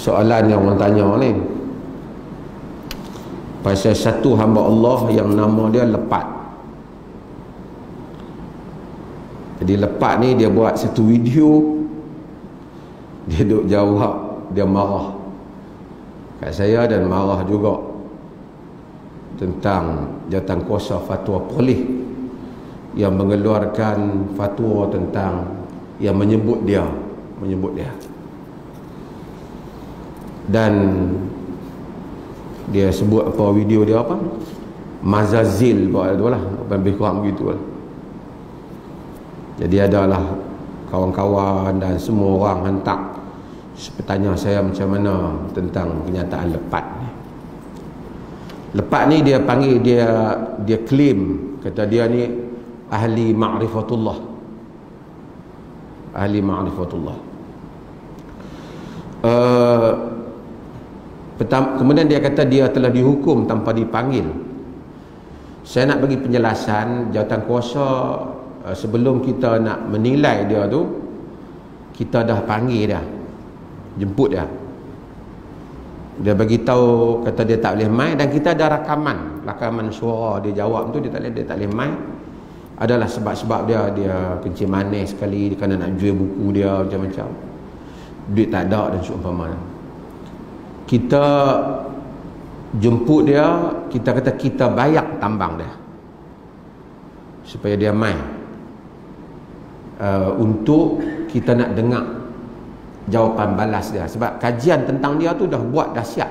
soalan yang orang tanya ni pasal satu hamba Allah yang nama dia Lepat. Jadi Lepat ni dia buat satu video, dia duk jawab, dia marah kat saya dan marah juga tentang jawatankuasa fatwa polis yang mengeluarkan fatwa tentang yang menyebut dia dan dia sebut apa video dia apa Mazazil buat tu lah, lebih kurang begitu lah. Jadi adalah kawan-kawan dan semua orang hantar bertanya saya macam mana tentang kenyataan Lepat ni. Lepat ni dia panggil, dia claim, kata dia ni ahli ma'rifatullah, ahli ma'rifatullah. Kemudian dia kata dia telah dihukum tanpa dipanggil. Saya nak bagi penjelasan jawatankuasa, sebelum kita nak menilai dia tu, kita dah panggil dia, jemput dia. Dia bagi tahu, kata dia tak boleh mai, dan kita ada rakaman suara dia jawab tu, dia tak boleh mai. Adalah sebab-sebab dia kencing manis sekali, dia kena nak jual buku dia macam-macam. Duit tak ada dan seumpamanya. Kita jemput dia, kita kata kita bayar tambang dia supaya dia mai, untuk kita nak dengar jawapan balas dia. Sebab kajian tentang dia tu dah buat dah siap,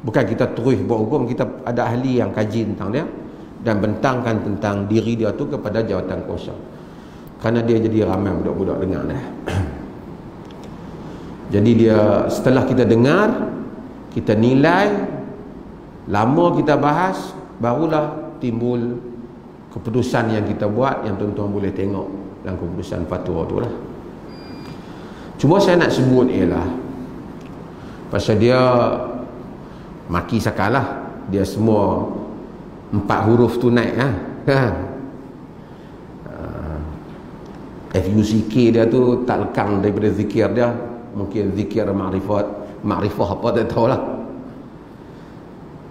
bukan kita terus buat hukum. Kita ada ahli yang kaji tentang dia dan bentangkan tentang diri dia tu kepada jawatankuasa, kerana dia jadi ramai budak-budak dengar dia. Jadi dia, setelah kita dengar, kita nilai, lama kita bahas, barulah timbul keputusan yang kita buat, yang tuan-tuan boleh tengok dalam keputusan fatwa tu lah. Cuma saya nak sebut ialah pasal dia maki sakalah, dia semua 4 huruf tu naik lah. FUCK dia tu tak lekang daripada zikir dia. Mungkin zikir makrifah apa tak tahulah.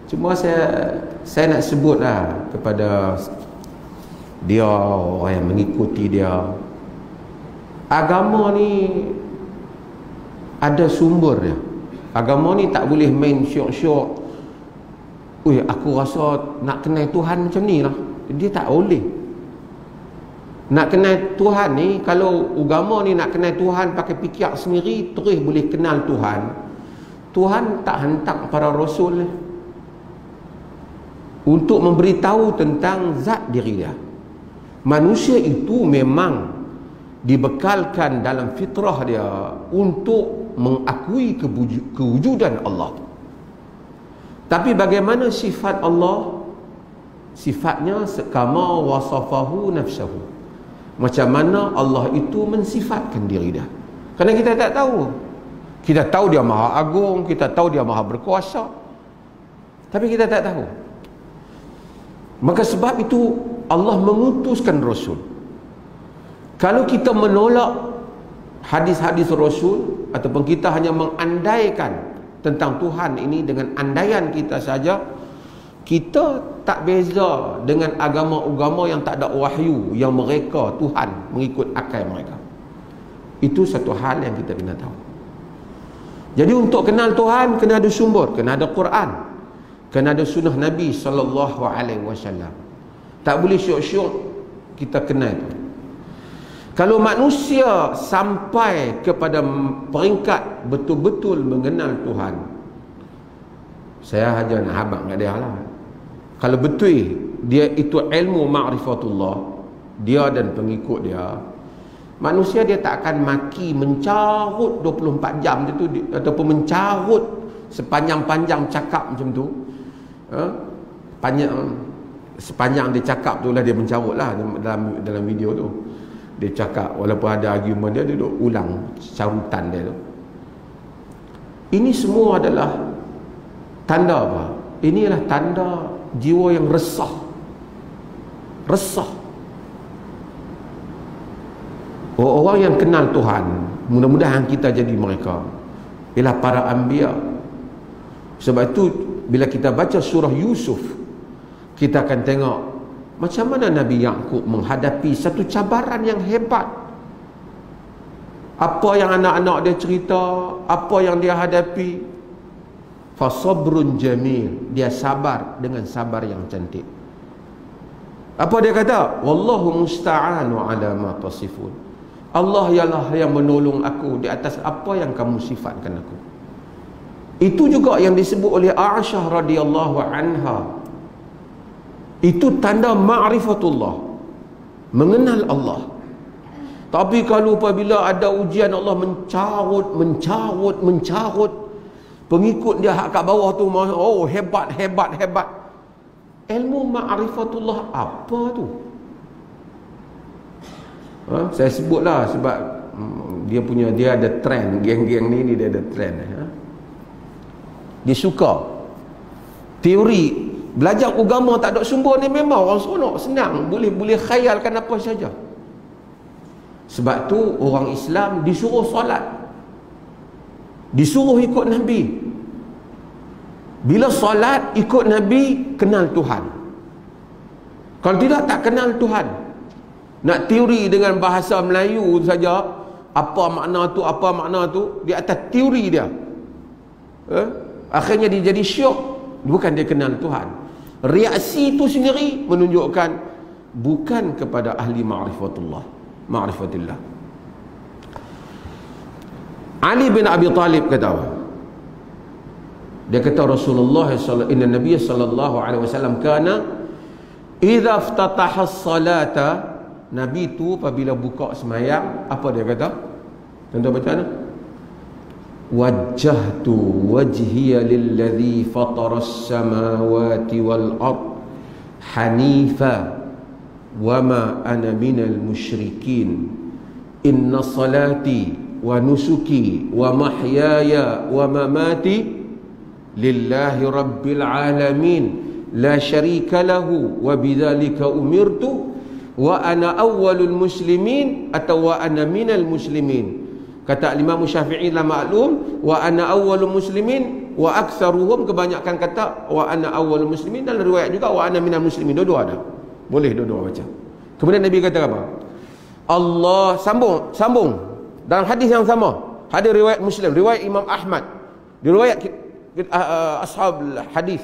Cuma saya nak sebut lah kepada dia, orang yang mengikuti dia, agama ni ada sumber dia. Agama ni tak boleh main syok-syok, aku rasa nak kenal Tuhan macam ni lah. Dia tak boleh. Nak kenal Tuhan ni, kalau agama ni nak kenal Tuhan pakai fikir sendiri, terus boleh kenal Tuhan. Tuhan tak hantar para rasul untuk memberitahu tentang zat diri dia. Manusia itu memang dibekalkan dalam fitrah dia untuk mengakui kewujudan Allah. Tapi bagaimana sifat Allah? Sifatnya kama wasafahu nafsahu, macam mana Allah itu mensifatkan diri dia. Kerana kita tak tahu. Kita tahu dia maha agung, kita tahu dia maha berkuasa, tapi kita tak tahu. Maka sebab itu Allah mengutuskan Rasul. Kalau kita menolak hadis-hadis Rasul, ataupun kita hanya mengandaikan tentang Tuhan ini dengan andaian kita saja, kita tak beza dengan agama-agama yang tak ada wahyu, yang mereka Tuhan mengikut akal mereka. Itu satu hal yang kita kena tahu. Jadi untuk kenal Tuhan, kena ada sumber, kena ada Quran, kena ada sunnah Nabi SAW. Tak boleh syok-syok kita kenal itu. Kalau manusia sampai kepada peringkat betul-betul mengenal Tuhan, saya hanya nak habaq kat dia lah. Kalau betul dia itu ilmu ma'rifatullah, dia dan pengikut dia, manusia dia tak akan maki mencarut 24 jam itu, ataupun mencarut sepanjang-panjang cakap macam tu. Sepanjang dia cakap tu lah dia mencarut lah dalam video tu. Dia cakap walaupun ada argument dia duduk ulang carutan dia tu. Ini semua adalah tanda apa? Ini adalah tanda jiwa yang resah. Orang yang kenal Tuhan, mudah-mudahan kita jadi mereka. ialah para anbiya. Sebab itu bila kita baca surah Yusuf, kita akan tengok macam mana Nabi Yaqub menghadapi satu cabaran yang hebat. Apa yang anak-anak dia cerita, apa yang dia hadapi. Fasabrun jamil, dia sabar dengan sabar yang cantik. Apa dia kata? Wallahu musta'anu ala ma tasifun. Allah ialah yang menolong aku di atas apa yang kamu sifatkan aku. Itu juga yang disebut oleh Aisyah radhiyallahu anha. Itu tanda ma'rifatullah, mengenal Allah. Tapi kalau apabila ada ujian, Allah mencarut, pengikut dia hak kat bawah tu, oh hebat. Ilmu ma'rifatullah apa tu? Saya sebutlah sebab dia ada trend, geng-geng ni dia ada trend. Dia suka teori belajar agama tak ada sumber ni, memang orang seronok, senang, boleh khayalkan apa saja. Sebab tu orang Islam disuruh solat, disuruh ikut Nabi. Bila solat ikut Nabi, kenal Tuhan. Kalau tidak, tak kenal Tuhan. Nak teori dengan bahasa Melayu saja, apa makna tu, di atas teori dia, akhirnya dia jadi syok, bukan dia kenal Tuhan. Reaksi itu sendiri menunjukkan bukan kepada ahli ma'rifatillah. Ali bin Abi Talib kata, dia kata Rasulullah inna Nabiy sallallahu alaihi wasallam kana idza iftataha as-salata, Nabi tu apabila buka sembahyang, apa dia kata? Tuan-tuan baca mana? Wajjahtu wajhiya lilladzi fatara as-samawati wal ard hanifa wama ana minal musyrikin inna salati wa nusuki wa mahyaya wa mamati lillahi rabbil alamin la syarika lahu wa bidzalika umirtu wa ana awwalul muslimin atau wa ana minal muslimin. Kata Imam Syafi'i dalam maklum, wa ana awwalul muslimin wa aktsaruhum, kebanyakan kata wa ana awwalul muslimin. Dalam riwayat juga wa ana minal muslimin, dua-dua ada. Boleh dua-dua baca. Kemudian Nabi kata apa? Allah sambung dalam hadis yang sama. Hadis riwayat Muslim, riwayat Imam Ahmad, riwayat ashab hadis.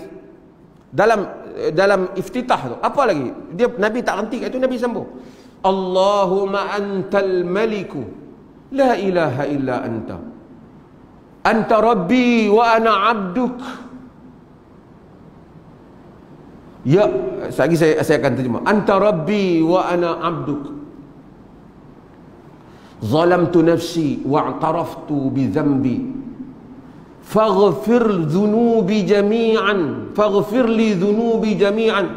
Dalam iftitah tu, apa lagi? Nabi tak henti kat itu, Nabi sambung. Allahumma antal maliku la ilaha illa anta. Anta rabbi wa ana abduk. Ya, lagi saya akan terjemah. Anta rabbi wa ana abduk. Zalamtu nafsi wa i'taraftu bi dhanbi. Faghfir dhunubi jami'an. Faghfir li dhunubi jami'an.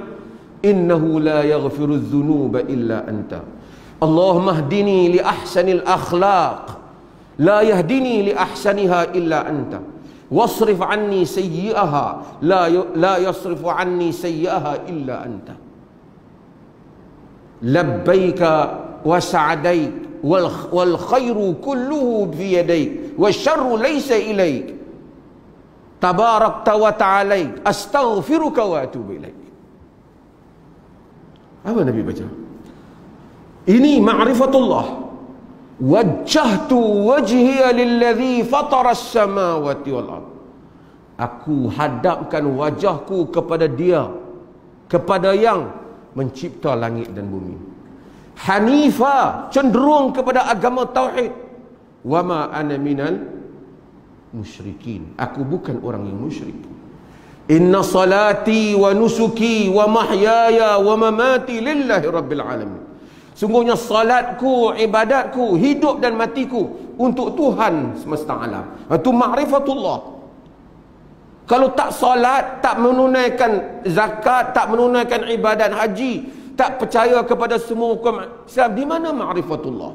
Innahu la yaghfiru dhunuba illa anta. Allahumma hdini li ahsanil akhlaq. La yahdini li ahsaniha illa anta. Wasrif anni sayyi'aha la yasrifu anni sayyi'aha illa anta. Labbaika wa sa'adaik wal khairu kulluhu bi yadaik wasyarru laysa ilaik. Tabarakta wa ta'alaik astaghfiruka wa atubu ilaik. Apa Nabi baca? Ini ma'rifatullah. Wajjahtu wajhiya lilladzi fatara as-samawati wal ard. Aku hadapkan wajahku kepada dia, kepada yang mencipta langit dan bumi. Hanifa, cenderung kepada agama tauhid. Wa ma ana minal musyrikin. Aku bukan orang yang musyrik. Inna salati wa nusuki wa mahyaya wa mamati lillahi rabbil alamin. Sungguhnya salatku, ibadatku, hidup dan matiku untuk Tuhan semesta alam. Itu ma'rifatullah. Kalau tak salat, tak menunaikan zakat, tak menunaikan ibadat haji, tak percaya kepada semua hukum Islam, di mana ma'rifatullah?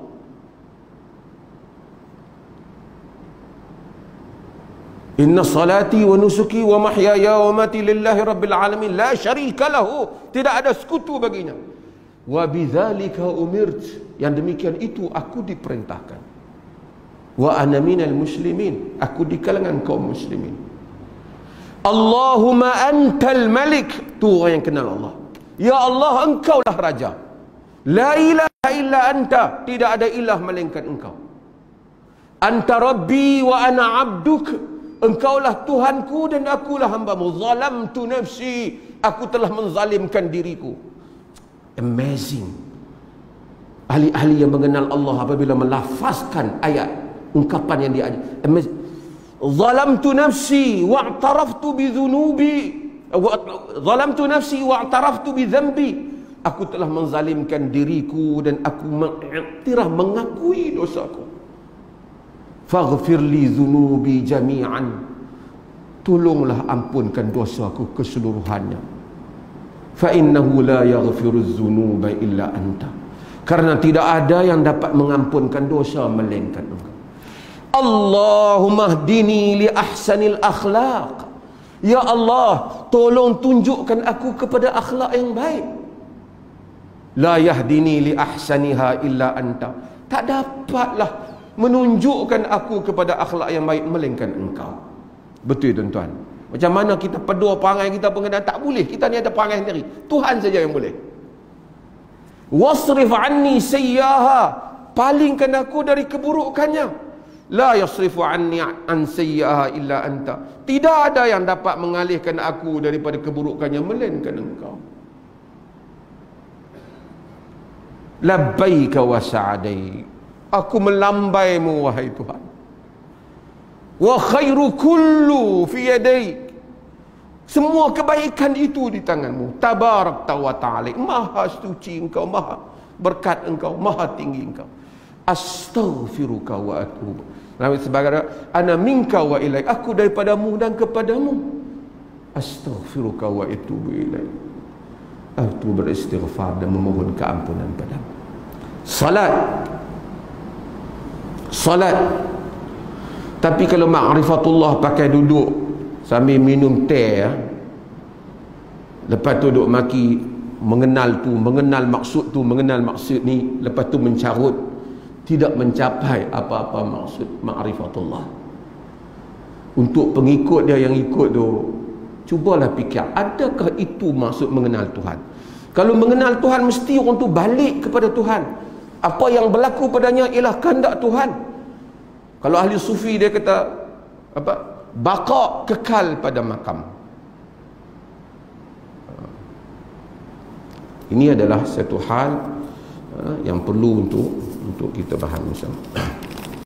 Inna salati wa nusuki wa mahyaya wa mati lillahi rabbil alamin la syarika lahu, tidak ada sekutu baginya. Wa bidzalika umirt, yang demikian itu aku diperintahkan. wa ana minal muslimin, aku di kalangan kaum muslimin. Allahumma antal malik, tu orang yang kenal Allah. Ya Allah, engkau lah raja. La ilaha illa anta, tidak ada ilah melainkan engkau. Anta rabbi wa ana abduk, engkaulah Tuhanku dan akulah hambamu. Zalamtu nafsi, aku telah menzalimkan diriku. Amazing. Ahli-ahli yang mengenal Allah apabila melafazkan ayat ungkapan yang dia amazing. Zalamtu nafsi wa'taraftu bi dhunubi, zalamtu nafsi wa'taraftu bi dhanbi, aku telah menzalimkan diriku dan aku mengiktiraf, mengakui dosaku. Faghfir li dhunubi jami'an, tolonglah ampunkan dosaku keseluruhannya. Fa innahu la yaghfiru dhunuba illa anta, karena tidak ada yang dapat mengampunkan dosa melainkan engkau. Allahumma hdini li ahsanil akhlaq, ya Allah, tolong tunjukkan aku kepada akhlak yang baik. La yahdini li ahsaniha illa anta, tak dapatlah menunjukkan aku kepada akhlak yang baik melainkan engkau. Betul tuan-tuan. Macam mana kita pedua perangai kita pengenal, tak boleh. Kita ni ada perangai sendiri, Tuhan saja yang boleh. Wasrif anni sayyaha, palingkan aku dari keburukannya. La yasrifu anni an sayyaha illa anta, tidak ada yang dapat mengalihkan aku daripada keburukannya melainkan engkau. Labbaika wa sa'adaik, aku melambaimu wahai Tuhan. Wa khairu kullu fi yadaik, semua kebaikan itu di tanganmu. Tabarakta wa ta'ala, maha suci engkau, maha berkat engkau, maha tinggi engkau. Astaghfiruka wa atubu sebagai ana minka wa ilaik, aku daripadamu dan kepadamu. Astaghfiruka wa atubu ilaik, aku beristighfar dan memohon keampunan padamu. Salat, tapi kalau ma'rifatullah pakai duduk sambil minum teh, lepas tu duduk maki, mengenal tu, mengenal maksud tu, mengenal maksud ni, lepas tu mencarut, tidak mencapai apa-apa maksud ma'rifatullah. Untuk pengikut dia yang ikut tu, cubalah fikir, adakah itu maksud mengenal Tuhan? Kalau mengenal Tuhan, mesti orang tu balik kepada Tuhan. Apa yang berlaku padanya ialah kehendak Tuhan. Kalau ahli sufi dia kata apa? Baqa, kekal pada makam. Ini adalah satu hal yang perlu untuk kita faham bersama.